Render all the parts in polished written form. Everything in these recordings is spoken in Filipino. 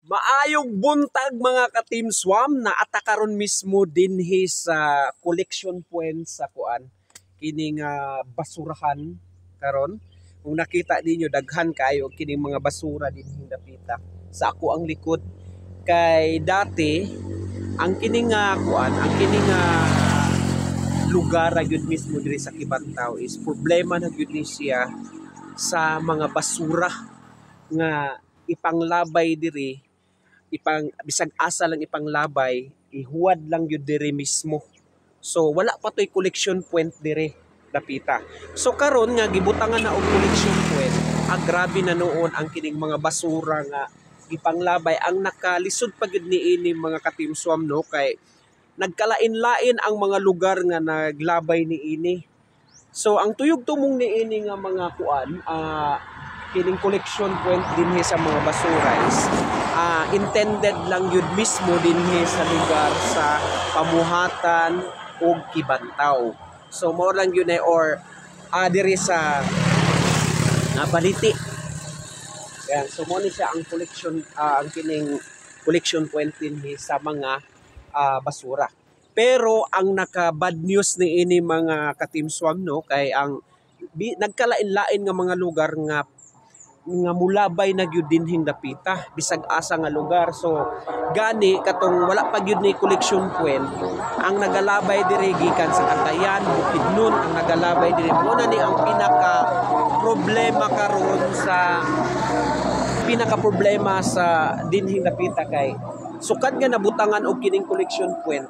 Maayong buntag mga ka-Team Swam na atakaron mismo dinhi sa collection point sa kuan kining basurahan karon. Kung nakita ninyo daghan kayo kining mga basura dinhi dapita sa ako ang likod kay dati ang kining kuan ang kining lugar gyud mismo diri sa Kibantaw is problema na gyud ni siya sa mga basura nga ipanglabay diri, bisag asa lang ipanglabay, ihuwad lang yun diri mismo. So wala pa to'y collection point diri dapita. So karon nga gibutangan na og collection point, grabe na noon ang kining mga basura nga ipanglabay. Ang nakalisod pa gyud niini mga ka-Team Swam no kay nagkalain-lain ang mga lugar nga naglabay niini. So ang tuyog tumong niini nga mga kuan kining collection point dinhi sa mga basura is intended lang yun mismo dinhi sa lugar sa pamuhatan o Kibantaw. So mo lang yun or diri sa Baliti. Yan, so mo ni siya ang collection ang kining collection point dinhi sa mga basura. Pero ang naka bad news ni ini mga ka-Team Swam no kay ang nagkalain-lain nga mga lugar nga mulabay na gyud dinhing dapita bisag asa nga lugar. So gani katong wala pa gyud ni collection point ang nagalabay diri gikan sa Catayan, Bukidnon ang nagalabay diri mo na ni ang pinaka problema sa dinhing dapita kay sukad nga nabutangan og kining collection point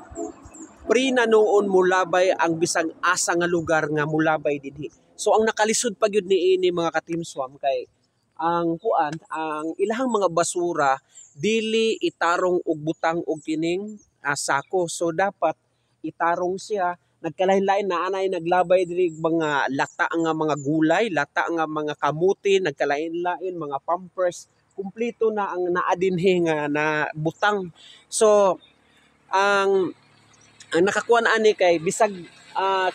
pre na noon mulabay ang bisag asa nga lugar nga mulabay dinhi. So ang nakalisod pa gyud niini mga ka-Team Swam kay ang ilahang mga basura dili itarong og butang og kining sako. So dapat itarong siya. Nagkalain-lain na anay naglabay diri mga lata nga mga gulay, lata nga mga kamuti, nagkalain-lain mga pampers, kumpleto na ang naadinhi nga na butang. So ang nakakuan ani kay bisag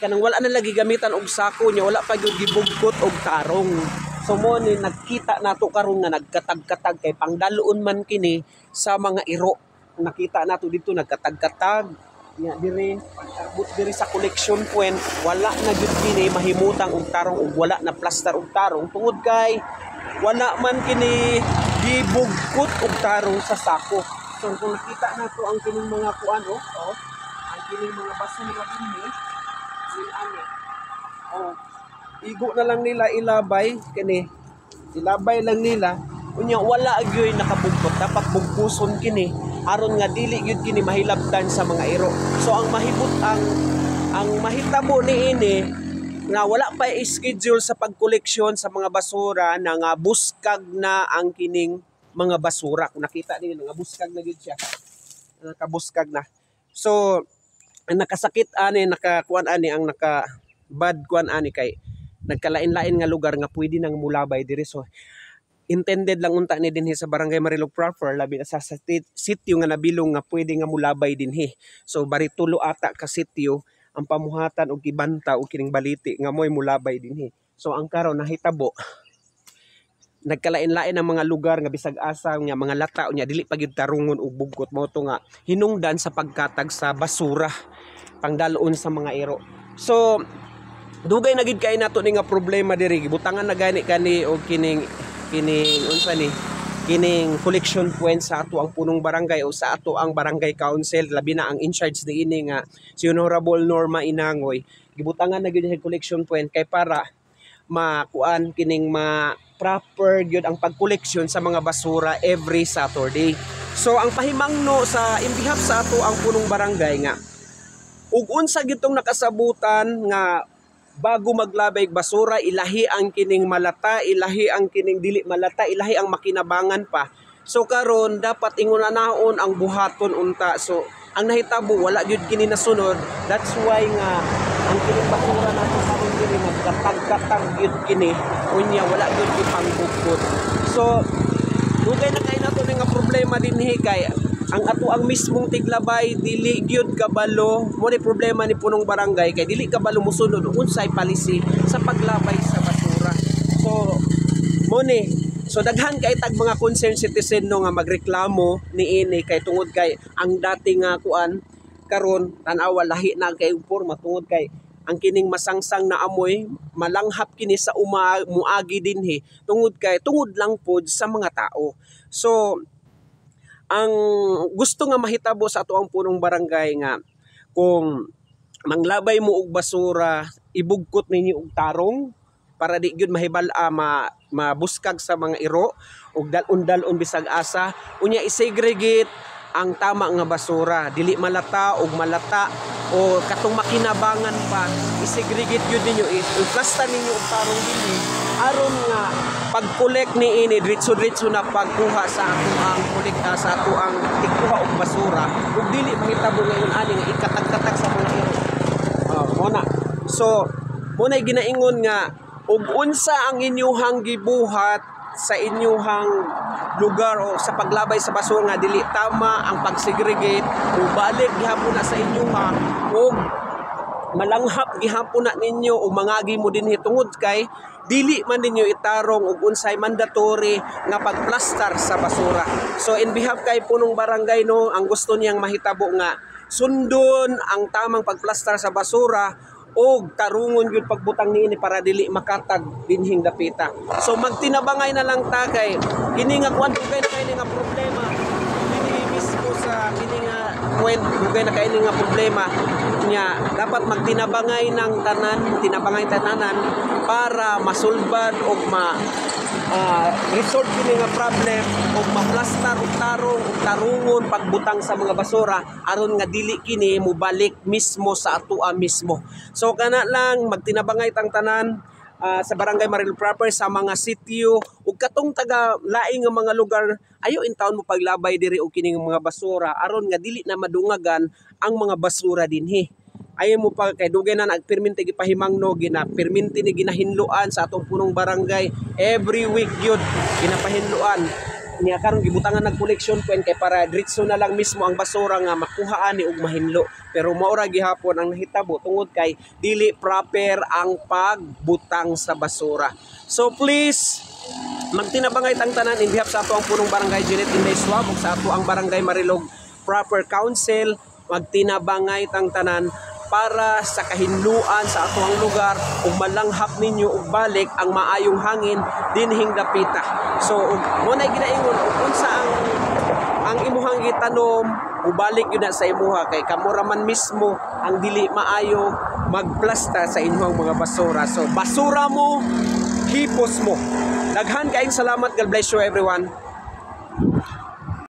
kanang wala na lagi gamitan og sako nya wala pa gyud gibugkot og tarong. So mo ni nagkita nato karon nga nagkatag-katag kay pangdaluon man kini sa mga iro. Nakita nato dito nagkatag-katag nya diri pagabot diri sa collection point wala na gyud kini mahimutang og tarong ug wala na plaster og tarong tungod kay wala man kini gibugkot og tarong sa sako. So kung nakita nato ang kining mga kuan ang kining mga basura dinhi ani igo na lang nila ilabay kini ilabay lang nila unya wala agyoy nakabugkot dapat bugkuson kini aron nga dili gyud kini mahilabtan sa mga iro. So ang mahitabo niini nga wala pa schedule sa pagkoleksyon sa mga basura na nga buskag na ang kining mga basura. Kung nakita ninyo nga buskag na gyud siya nakabuskag na. So ang nakasakit ani nakakuan ani ang naka bad kuan ani kay nagkalain-lain nga lugar nga pwede nang mulabay diri. So intended lang unta ni dinhi sa barangay Marilog proper labi na sa sitio nga nabilong nga pwede nga mulabay dinhi. So baritulo ata ka sitio ang pamuhatan og Kibantaw og kining Baliti nga moy mulabay dinhi. So ang karon nahitabo nagkalain-lain ang mga lugar nga bisag asa nga mga lata nya dili pa gyud tarungon og bugkot mo to nga hinungdan sa pagkatag sa basura pangdaloon sa mga iro. So dugay na gid kay nato ni nga problema diri gibutangan na gani kani og kining unsa ni kining collection point sa ato ang punong barangay o sa ato ang barangay council labi na ang in charge niini nga si Honorable Norma Inangoy gibutangan na gyud sa collection point kay para makuan kining proper gyud ang pagkoleksyon sa mga basura every Saturday. So ang pahimangno sa imbihap sa ato ang punong barangay nga ug unsa gyud tong nakasabutan nga bago maglabay basura ilahi ang kining malata, ilahi ang kining dili malata, ilahi ang makinabangan pa. So karon dapat ingunanaon ang buhaton unta. So ang nahitabo wala gyud kini nasunod. That's why nga ang kining basura nato karon diri nagkatag-katag gyud kini unya wala gyud ipangbukod. So dugay na kay nato nga problema dinhi kay ang ato ang mismong tiglabay dili gyud kabalo mo ni problema ni punong barangay kay dili kabalo mosunod unsay palisi sa paglabay sa basura. So mo ni So daghan kay tag mga concerned citizen no nga magreklamo niini kay tungod kay ang dating nga kuan karon tan-awa lahi na kay porma tungod kay ang kining masangsang na amoy malanghap kini sa muagi dinhi tungod lang pod sa mga tao. So ang gusto nga mahitabo sa ato ang punong barangay nga kung manglabay mo og basura ibugkot ninyo og tarong para di gyud mahibal-a mabuskag sa mga iro ug dalon-dalon bisag asa unya isegregate ang tama nga basura dili malata ug malata o katong makinabangan pa isegregate gyud ninyo i-plasta ninyo og tarong dinhi aron nga pag-collect niini diretso-diretso na pagkuha sa ato ang kolekta sa ato ang tigkuha og basura ug dili mahitabo ngayon ani nga ikatag-katag sa mga iro. Muna. So muna ginaingon nga ug unsa ang inyuhang gibuhat sa inyuhang lugar o sa paglabay sa basura nga dili tama ang pagsegregate ug balik gihapon na sa inyuha ug malanghap gihapon na ninyo ug mangagi mo dinhi tungod kay dili man ninyo itarong ug unsay mandatory nga pagplastar sa basura. So in behalf kay punong barangay no ang gusto niyang mahitabo nga sundon ang tamang pagplastar sa basura og tarungon gyud pagbutang niini para dili makatag dinhing dapita. So magtinabangay na lang ta kay kini nga kuan dugay na kay nga problema. Kini mismo sa kini nga point dugay na kay nga problema nya dapat magtinabangay ng tanan para masulbad og resolve kini nga problem og maplastar og tarungon pagbutang sa mga basura aron nga dili kini mobalik mismo sa atoa mismo. So kana lang magtinabangay tang tanan sa barangay Marilo proper sa mga sitio ug katong taga laing nga mga lugar ayo in town mo paglabay diri og kining mga basura aron nga dili na madungagan ang mga basura dinhi. Ayo mo pa kay dugay na nagperminti gipahimangno perminti ni ginahinluan sa atong punong barangay every week gyud ginapahinluan niya karon gibutangan nagkoleksyon pen kay para diretso na lang mismo ang basura nga makuhaan ni og mahinlo pero maura gihapon ang nahitabo tungod kay dili proper ang pagbutang sa basura. So please magtinabangay tang tanan in behalf sa ato ang punong barangay Janet Inday Suab ug sa ato ang barangay Marilog proper council magtinabangay tang tanan para sa kahinluan sa atong lugar ug malanghap ninyo ug balik ang maayong hangin dinhing dapita. So mo na ginaingon ug unsa ang imuhang gitanom ubalik yun na sa imuha kay kamura man mismo ang dili maayo magplasta sa inyong mga basura. So basura mo hipos mo. Daghan kaayong salamat. God bless you everyone.